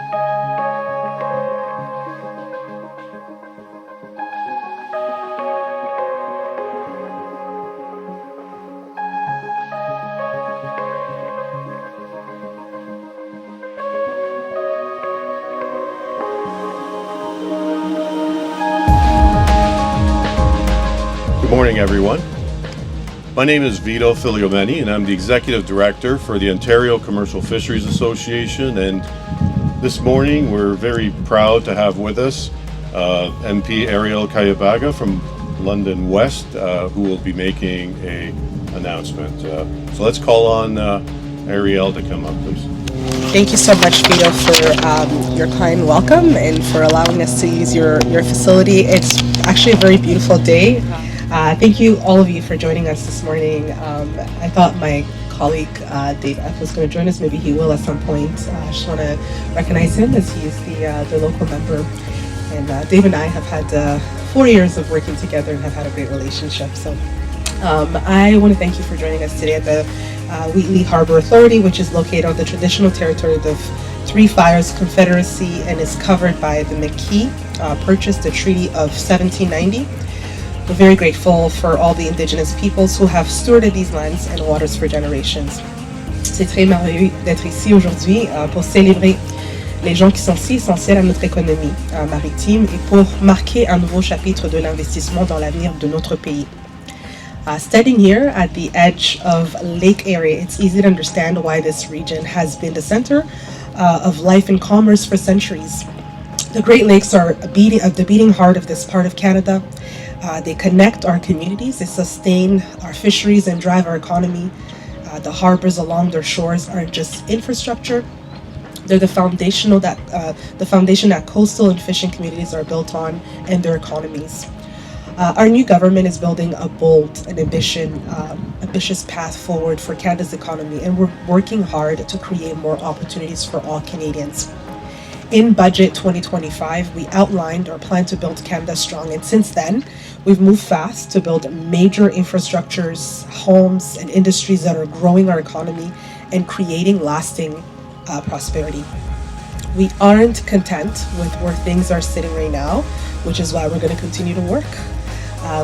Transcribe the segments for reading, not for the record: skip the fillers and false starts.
Good morning, everyone. My name is Vito Filiomeni, and I'm the Executive Director for the Ontario Commercial Fisheries Association. And this morning, we're very proud to have with us MP Arielle Kayabaga from London West, who will be making an announcement. So let's call on Arielle to come up, please. Thank you so much, Vito, for your kind welcome and for allowing us to use your facility. It's actually a very beautiful day. Thank you, all of you, for joining us this morning. I thought my colleague Dave F was going to join us. Maybe he will at some point. I just want to recognize him as he's the local member. And Dave and I have had 4 years of working together and have had a great relationship. So I want to thank you for joining us today at the Wheatley Harbour Authority, which is located on the traditional territory of the Three Fires Confederacy and is covered by the McKee Purchase, the Treaty of 1790. We're very grateful for all the Indigenous peoples who have stewarded these lands and waters for generations. C'est très merveilleux d'être ici aujourd'hui pour célébrer les gens qui sont si essentiels à notre économie maritime et pour marquer un nouveau chapitre de l'investissement dans l'avenir de notre pays. Standing here at the edge of Lake Erie, it's easy to understand why this region has been the center of life and commerce for centuries. The Great Lakes are the beating heart of this part of Canada. They connect our communities, they sustain our fisheries and drive our economy. The harbors along their shores aren't just infrastructure, they're the foundation that coastal and fishing communities are built on and their economies. Our new government is building a bold and ambitious path forward for Canada's economy, and we're working hard to create more opportunities for all Canadians. In Budget 2025, we outlined our plan to build Canada strong, and since then, we've moved fast to build major infrastructures, homes, and industries that are growing our economy and creating lasting prosperity. We aren't content with where things are sitting right now, which is why we're going to continue to work.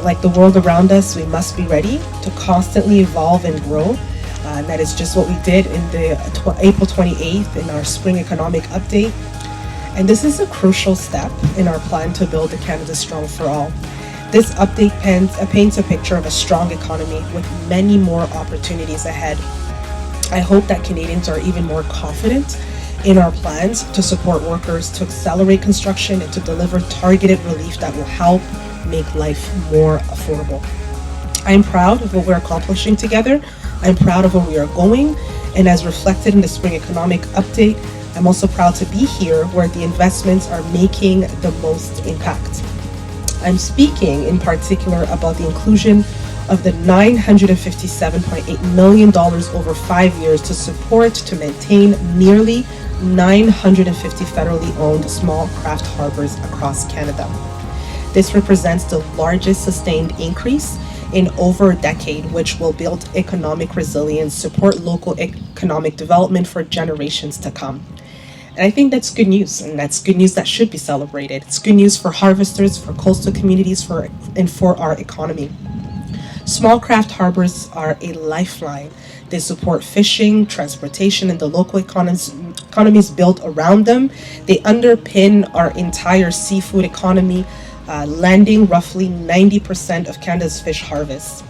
Like the world around us, we must be ready to constantly evolve and grow. And that is just what we did in the April 28th in our Spring Economic Update. And this is a crucial step in our plan to build a Canada Strong for All. This update paints a picture of a strong economy with many more opportunities ahead. I hope that Canadians are even more confident in our plans to support workers, to accelerate construction, and to deliver targeted relief that will help make life more affordable. I'm proud of what we're accomplishing together. I'm proud of where we are going, and as reflected in the Spring Economic Update, I'm also proud to be here where the investments are making the most impact. I'm speaking in particular about the inclusion of the $957.8 million over 5 years to maintain nearly 950 federally owned small craft harbors across Canada. This represents the largest sustained increase in over a decade, which will build economic resilience, support local economic development for generations to come. And I think that's good news, and that's good news that should be celebrated. It's good news for harvesters, for coastal communities, and for our economy. Small craft harbors are a lifeline. They support fishing, transportation, and the local economies built around them. They underpin our entire seafood economy, landing roughly 90% of Canada's fish harvest.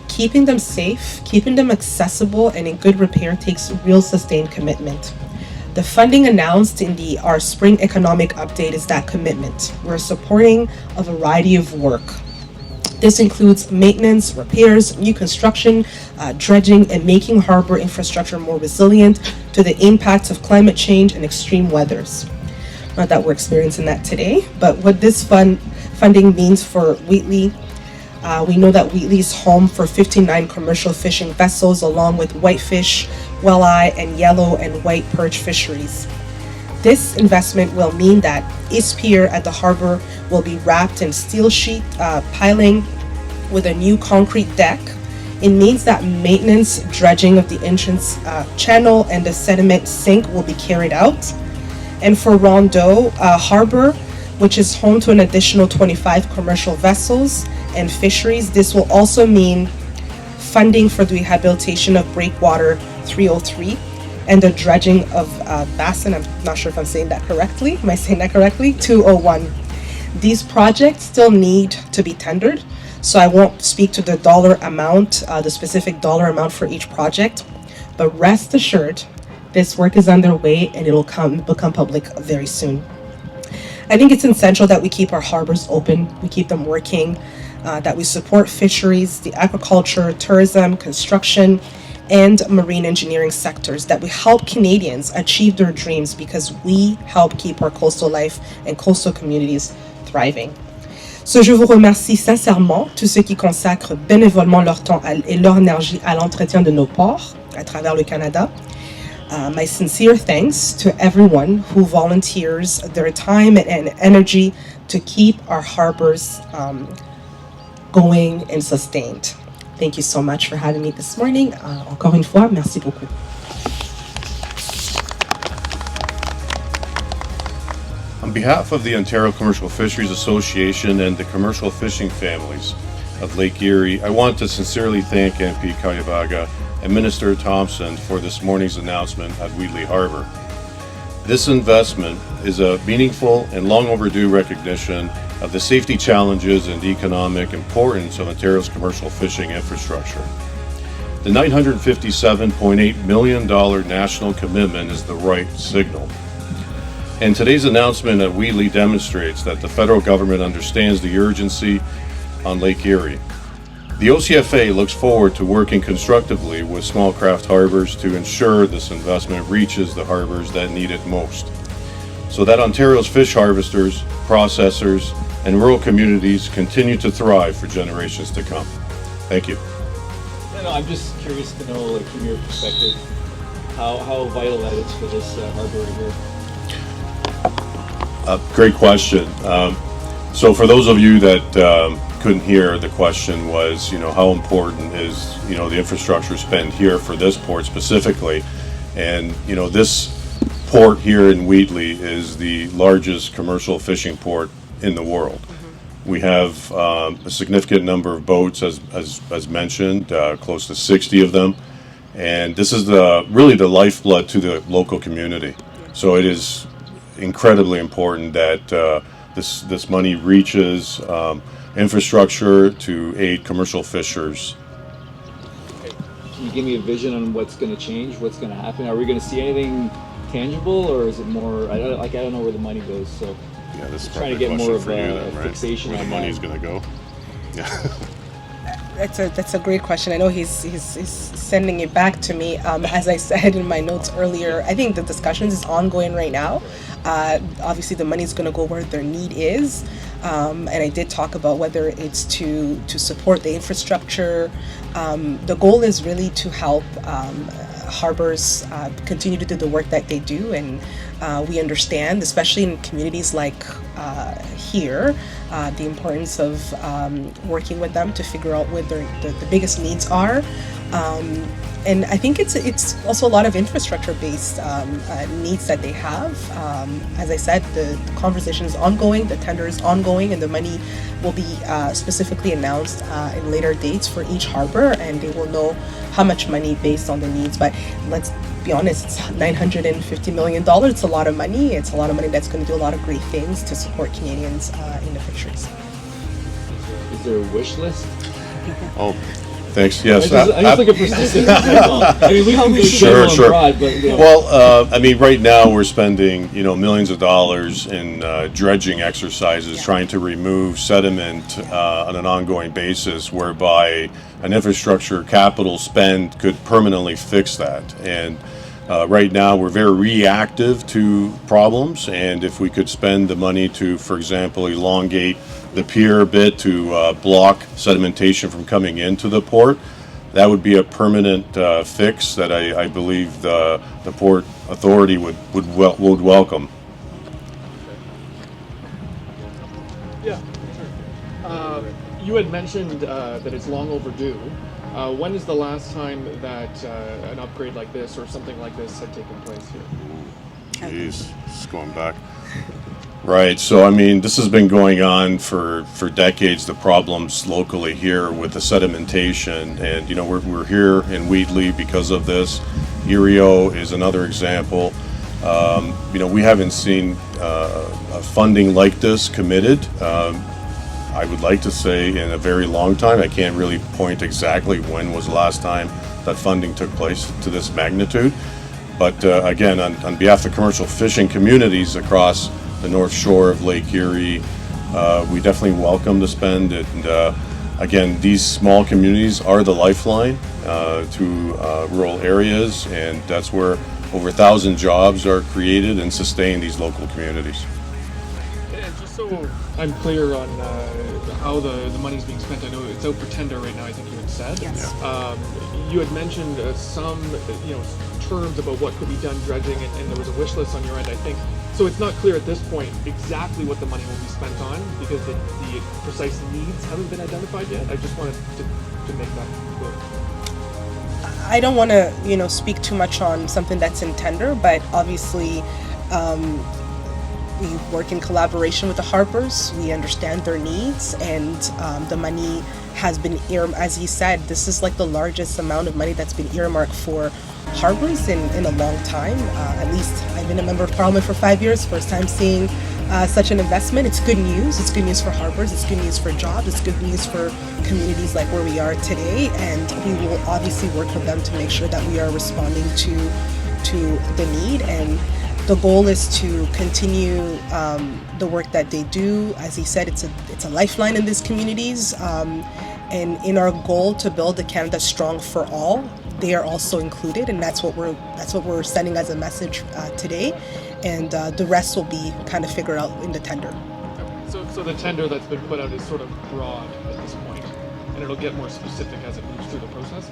Keeping them safe, keeping them accessible, and in good repair takes real sustained commitment. The funding announced in our Spring Economic Update is that commitment. We're supporting a variety of work. This includes maintenance, repairs, new construction, dredging, and making harbor infrastructure more resilient to the impacts of climate change and extreme weathers. Not that we're experiencing that today, but what this funding means for Wheatley. We know that Wheatley is home for 59 commercial fishing vessels, along with whitefish, walleye, and yellow and white perch fisheries. This investment will mean that East Pier at the harbor will be wrapped in steel sheet piling with a new concrete deck. It means that maintenance, dredging of the entrance channel and the sediment sink will be carried out. And for Rondeau, Harbour, which is home to an additional 25 commercial vessels and fisheries, this will also mean funding for the rehabilitation of Breakwater 303 and the dredging of Basin, I'm not sure if I'm saying that correctly. Am I saying that correctly? 201. These projects still need to be tendered, so I won't speak to the dollar amount, the specific dollar amount for each project, but rest assured, this work is underway and it'll become public very soon. I think it's essential that we keep our harbors open, we keep them working, that we support fisheries, the agriculture, tourism, construction, and marine engineering sectors, that we help Canadians achieve their dreams because we help keep our coastal life and coastal communities thriving. So je vous remercie sincèrement tous ceux qui consacrent bénévolement leur temps et leur énergie à l'entretien de nos ports à travers le Canada. My sincere thanks to everyone who volunteers their time and energy to keep our harbors going and sustained. Thank you so much for having me this morning. Encore une fois, merci beaucoup. On behalf of the Ontario Commercial Fisheries Association and the commercial fishing families of Lake Erie, I want to sincerely thank MP Kayabaga and Minister Thompson for this morning's announcement at Wheatley Harbour. This investment is a meaningful and long overdue recognition of the safety challenges and economic importance of Ontario's commercial fishing infrastructure. The $957.8 million national commitment is the right signal. And today's announcement at Wheatley demonstrates that the federal government understands the urgency on Lake Erie. The OCFA looks forward to working constructively with small craft harbors to ensure this investment reaches the harbors that need it most, so that Ontario's fish harvesters, processors, and rural communities continue to thrive for generations to come. Thank you. I'm just curious to know, like, from your perspective, how vital that is for this harbor right here. Great question. So for those of you that couldn't hear, the question was, how important is, the infrastructure spend here for this port specifically? And, this port here in Wheatley is the largest commercial fishing port in the world. We have a significant number of boats, as mentioned, close to 60 of them. And this is really the lifeblood to the local community. So it is incredibly important that this money reaches infrastructure to aid commercial fishers. Okay. Can you give me a vision on what's going to change, what's going to happen? Are we going to see anything tangible, or is it more, I don't know where the money goes, so Yeah, this is trying to probably get a more of question for you a then, right? fixation Where the on money's that. going to go. Yeah. That's a great question. I know he's sending it back to me. As I said in my notes earlier, I think the discussions is ongoing right now. Obviously, the money is going to go where their need is, and I did talk about whether it's to support the infrastructure. The goal is really to help harbors continue to do the work that they do, and we understand, especially in communities like here, the importance of working with them to figure out what the biggest needs are. And I think it's also a lot of infrastructure-based needs that they have. As I said, the conversation is ongoing, the tender is ongoing, and the money will be specifically announced in later dates for each harbor, and they will know how much money based on the needs. But let's be honest, it's $950 million. It's a lot of money. It's a lot of money that's going to do a lot of great things to support Canadians in the fisheries. Is there a wish list? Oh, thanks. Yes. I'm just looking for specifics. I mean, we can Sure, go sure. broad, but Well, I mean, right now we're spending, millions of dollars in dredging exercises, trying to remove sediment on an ongoing basis, whereby an infrastructure capital spend could permanently fix that. And right now we're very reactive to problems, and if we could spend the money to, for example, elongate the pier a bit to block sedimentation from coming into the port, that would be a permanent fix that I believe the Port Authority would welcome. Yeah, sure. You had mentioned that it's long overdue. When is the last time that an upgrade like this or something like this had taken place here? Jeez, just going back. Right. So, I mean, this has been going on for decades, the problems locally here with the sedimentation. And, we're here in Wheatley because of this. Erieau is another example. We haven't seen funding like this committed. I would like to say in a very long time. I can't really point exactly when was the last time that funding took place to this magnitude. But again, on behalf of commercial fishing communities across the North Shore of Lake Erie, we definitely welcome the spend. And again, these small communities are the lifeline to rural areas, and that's where over 1,000 jobs are created and sustain these local communities. And just so I'm clear on how the money's being spent, I know it's out for tender right now, I think you had said. Yes. You had mentioned some terms about what could be done dredging, and there was a wish list on your end, I think. So it's not clear at this point exactly what the money will be spent on because the precise needs haven't been identified yet. I just wanted to make that clear. I don't want to, speak too much on something that's in tender, but obviously we work in collaboration with the Harbours. We understand their needs, and the money has been as he said, this is like the largest amount of money that's been earmarked for Harbours in a long time. At least I've been a member of Parliament for 5 years, first time seeing such an investment. It's good news. It's good news for Harbours. It's good news for jobs. It's good news for communities like where we are today. And we will obviously work with them to make sure that we are responding to the need. And the goal is to continue the work that they do. As he said, it's a lifeline in these communities. And in our goal to build a Canada strong for all, they are also included, and that's what we're sending as a message today. And the rest will be kind of figured out in the tender. So the tender that's been put out is sort of broad at this point, and it'll get more specific as it moves through the process?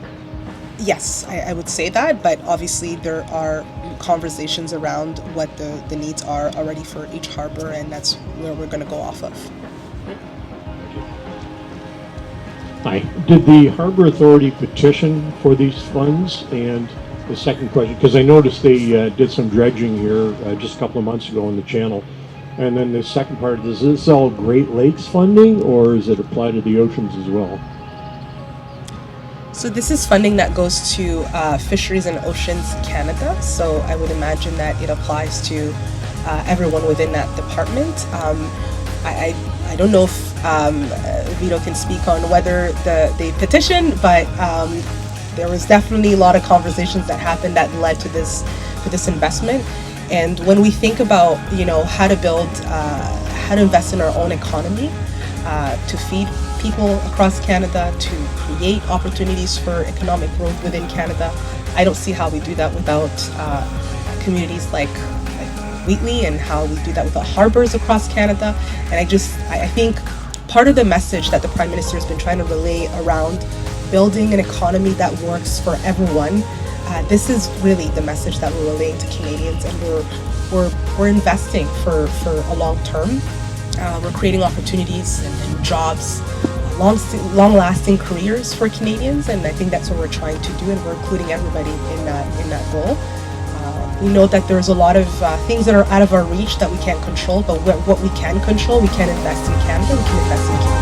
Yes, I would say that, but obviously there are conversations around what the needs are already for each harbour, and that's where we're going to go off of. Hi. Did the Harbour Authority petition for these funds? And the second question, because I noticed they did some dredging here just a couple of months ago on the channel. And then the second part, is this all Great Lakes funding, or does it apply to the oceans as well? So this is funding that goes to Fisheries and Oceans Canada. So I would imagine that it applies to everyone within that department. I don't know if Vito can speak on whether they petitioned, but there was definitely a lot of conversations that happened that led to this investment. And when we think about how to invest in our own economy, to feed people across Canada, to create opportunities for economic growth within Canada, I don't see how we do that without communities like Wheatley, and how we do that with the harbours across Canada. And I think part of the message that the Prime Minister has been trying to relay around building an economy that works for everyone, this is really the message that we're relaying to Canadians, and we're investing for a long term. We're creating opportunities and jobs, long-lasting careers for Canadians, and I think that's what we're trying to do, and we're including everybody in that goal. We know that there's a lot of things that are out of our reach that we can't control, but what we can control, we can invest in Canada, we can invest in Canada.